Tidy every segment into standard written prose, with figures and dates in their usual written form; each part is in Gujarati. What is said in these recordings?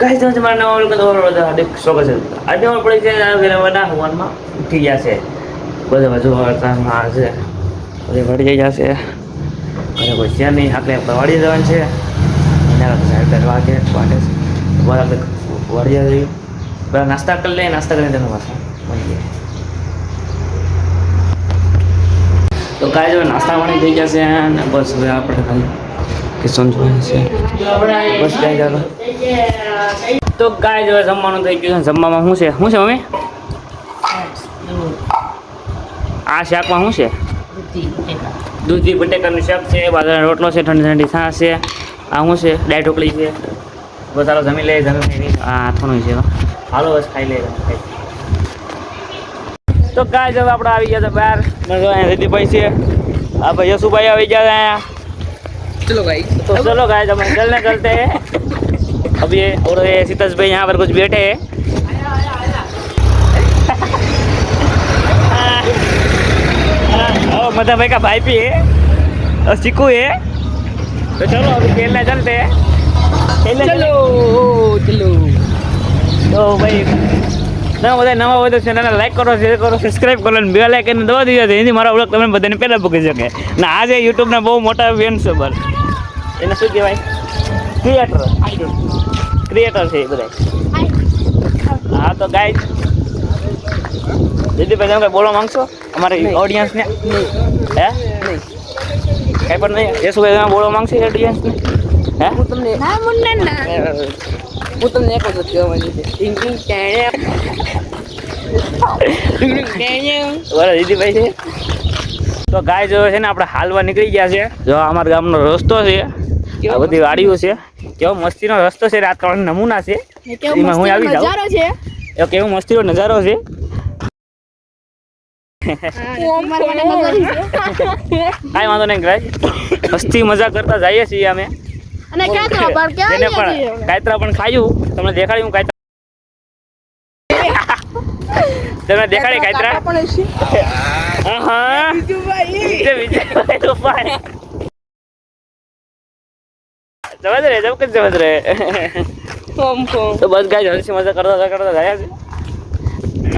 ગાઈસ તમે મારા નવા લોકો તો હાર્દિક સ્વાગત છે. આજે ઓર પડી છે વેરાવાના હવાનમાં ઉઠી ગયા છે. બધા બાજુ વાળતામાં છે. બધે વળી જશે. અને કોઈ છે નહીં આપણે વાડી જવાનું છે. એના સાહેબ દરવા કે વાટે બરાબર વાડી જઈ. બરાબર નાસ્તા કરી લે નાસ્તા કરીને તેનો પાછા મળી તો કાંઈ જો નાસ્તા પાણી થઈ જશે અને બસ હવે આપણે ખાલી કિશન જોઈએ છે બસ કાંઈ ચાલો તો કાંઈ જો જમવાનું થઈ ગયું છે. જમવામાં શું છે મમ્મી? આ શાકમાં શું છે? દૂધી બટેકાનું શાક છે, બાજરાનો રોટલો છે, ઠંડી ઠંડી છાશ છે. આ શું છે? દાળ ઢોકળી છે. બસ ચાલો જમી લે આ હાથોનું છે. હાલો બસ ખાઈ લે. તો કાંઈ જો આપણે આવી ગયા હતા બહાર રીતિભાઈ છે. આ ભાઈ યશુભાઈ આવી ગયા અહીંયા. चलो भाई तो चलो गाइस हम चलने चलते हैं अभी और ये सीताज भाई यहाँ पर कुछ बैठे हैं और मदन भाई का भाई भी है और चिकू है तो चलो अभी खेलने चलते हैं चलो चलो तो भाई नवा બધા નવા હોય તો ચેનલને લાઈક કરો શેર કરો સબસ્ક્રાઇબ કરો અને બેલ આઇકન દબાવી દીજો જેથી મારા વ્લોગ તમને બધાને પહેલા પહોંચી શકે ને આજે યુટ્યુબના બહુ મોટા ફેન છે બર એને શું કહેવાય ક્રિએટર છે એ બધા. હા તો ગાઈસ દીદીભાઈ તમે કંઈ બોલવા માંગશો અમારી ઓડિયન્સને? હે કંઈ પણ નહીં? યશુભાઈ તમે બોલવા માંગશો ઓડિયન્સને? હે હું તમને એક વખત કહેવાની છે બરાબર દીદીભાઈ છે. તો ગાય જો છે ને આપણે હાલવા નીકળી ગયા છે. જો અમારા ગામનો રસ્તો છે, આ બધી વાડીઓ છે. કેવો મસ્તીનો રસ્તો છે, રાત ત્રણ નમૂના છે એમાં હું આવી જાઉં. કેવો મસ્તીનો નજારો છે. કાંઈ વાંધો નહીં ગાય, મસ્તી મજા કરતા જઈએ છીએ અમે. અને કાતરા પણ ખાયું તમને દેખાડ્યું કાતરા તમને દેખાડી કાતરા હા સમજ રે જબ કે સમજ રે તો બસ ગાય હસી મજા કરતા ગયા છે.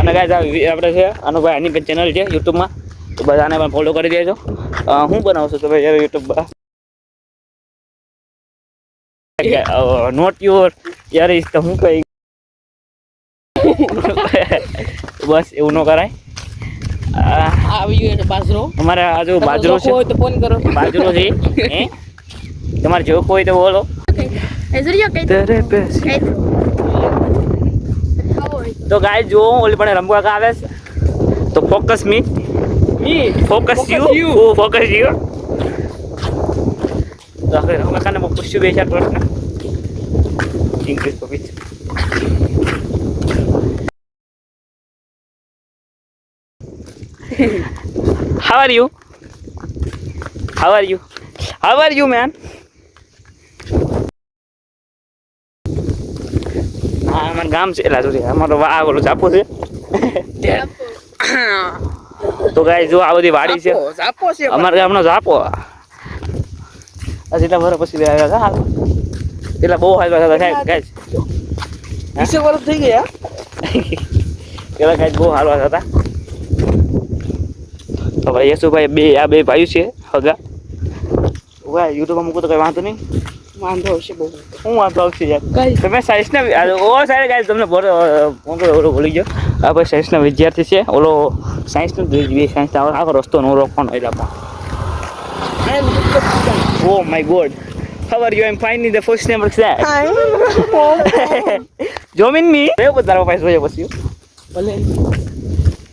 અને ગાય આપણે છે અનુભાઈ આની પણ ચેનલ છે યુટ્યુબમાં તો બધાને પણ ફોલો કરી દેજો. હું બનાવું છું તો ભાઈ યાર યુટ્યુબ નોટ યોર યાર ઇસ તો હું કઈ બસ એવું ન કરાય. બાજરો અમારે આ જો બાજરો છે તો ફોન કરો. બાજરો છે તમારે જો કોઈ તો બોલો. તો ગાય જો ઓલી પણ રમવા કા આવે છે તો focus me focus you focus you. તો આખરે રમવા કાને પૂછ્યું બે ચાર પ્રશ્ન English puppy. How are you? How are you? How are you, man? હા અમારું ગામ છે એલા સુધી અમારો આ ઓલો ચાપો છે. તો ગાય જો આ બધી વાડી છે અમારા ગામનો ચાપો. જેટલા વર્ષ પછી આવ્યા હતા એટલા બહુ હાલ હતા ગાય 20 વર્ષ થઈ ગયા પેલા ગાય બહુ હાલવા હતા. હવે યશુભાઈ આ બે ભાઈઓ છે હગા. યુટ્યુબમાં મૂકું તો કઈ વાંધો નહીં. વાંધો હશે બહુ. હું વાંધો આવશે યાર તમે સાયન્સના ઓ સાહેબ ગાય તમને ઓલો ભૂલી ગયો. આ ભાઈ સાયન્સના વિદ્યાર્થી છે. ઓલો સાયન્સનું સાયન્સ આખો રસ્તો નો રોકવાનો એટલે oh my God how are you? I'm fine in the first name of that જોમિન મી એવું તારા પપ્પાએ જોઈએ પછી ભલે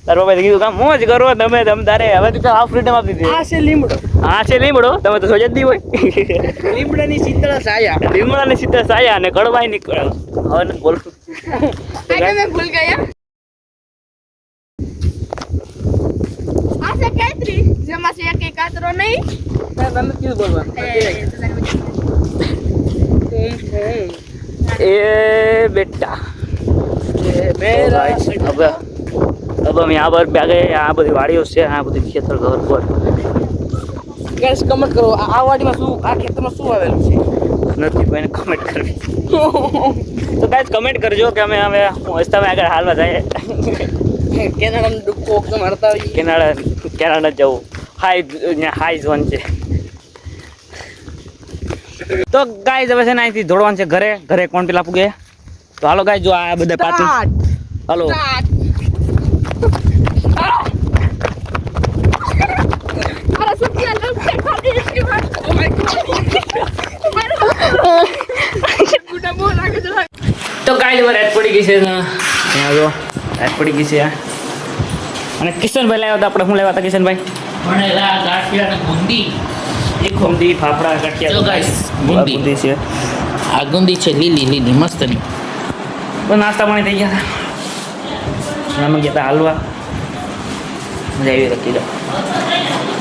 તારા પપ્પાએ કીધું કામ મોજ કરો તમે તારે હવે તો આ ફ્રીડમ આપી દીધી. આ છે લીમડો તમે તો સોજત દી હોય લીમડાની શીતળ સાયા અને કડવાઈ નીકળે. હવે ને બોલ मैं भूल गया आसे कैत्री जमा से एक कातरो नहीं તમે કીધું બોલવાનું ए बेटा अब हम यहाँ पर आ गए. यहाँ बધી વાડીઓ છે, આ બધી ખેતર ઘર પર ગેસ કમેન્ટ કરો આ વાડીમાં શું આ ખેતરમાં શું આવેલું છે. નથી કોઈને કમેન્ટ કરવી તો ગાઈસ કમેન્ટ કરજો કે અમે હવે હું રસ્તામાં આગળ હાલવા જાય કેનાડામાં ડૂબકો વખત મારતા હોઈએ. કેનાડા જવું હાઈ ઝોન છે. તો ગાઈસ હવે છે ને અહીંથી દોડવાનું છે ઘરે કોણ પેલા પૂગે તો હાલો ગાઈસ જો આ બધા પાછળ હાલો अरे सच्ची लोग से खाते हैं इसके बाद ओ माय गॉड गुडा बोल आगे चला તો ગાઈસ હવે રાત પડી ગઈ છે ત્યાં જો રાત પડી ગઈ છે અને કિશનભાઈ લાવ્યા હતા આપણે શું લાવ્યા હતા કિશનભાઈ ભણેલા ગાંઠિયા અને ગુંદી ખોમદી ફાફડા જો ગાંઠિયા guys, બુંદી. બુંદી છે આ ગુંદી છે લીલી મસ્તની. તો નાસ્તા પાણી થઈ ગયા હતા અમે ગયા હતા હાલવા મજા આવી હતી કીધું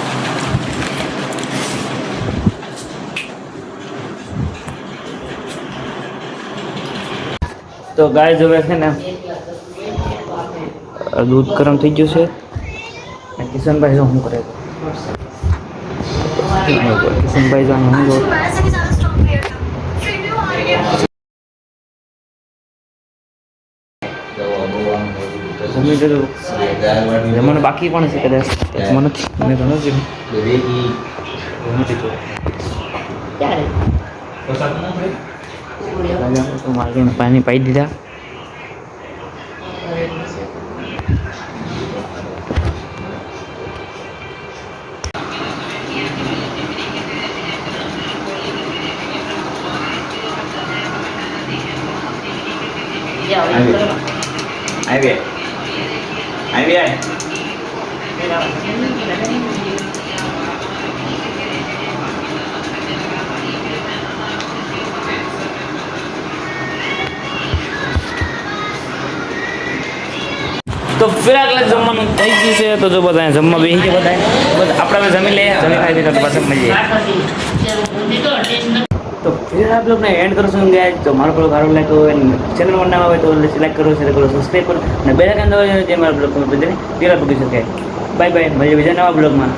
તો ગાય હવે છે ને દૂધ ગરમ થઈ ગયું છે અને કિશનભાઈ જો શું કરે કિશનભાઈ જો હું જો જમી લીધું જમવાનું બાકી પણ છે કદાચ મને તો નથી પાણી પાઈ દીધા આવી તો ફિરાક જમવાનું થઈ ગયું છે તો જો બધા જમવા બેસી ગયા બધા આપણે જમી લઈએ જમી ખાઈ દઈએ તો પાછા મળીએ તો ફિર આપ લોગને એન્ડ કરો છું ગાઈસ તો મારો બ્લોગ સારો લાગ્યો હોય ચેનલ માં ના હોય તો લાઈક કરો શેર કરો સબસ્ક્રાઇબ કરો અને બેલ આઇકન દબાવો જે મારા બ્લોગ પર બધાને પેલા પૂગી શકે બાય બાય મળીએ બીજા નવા બ્લોગમાં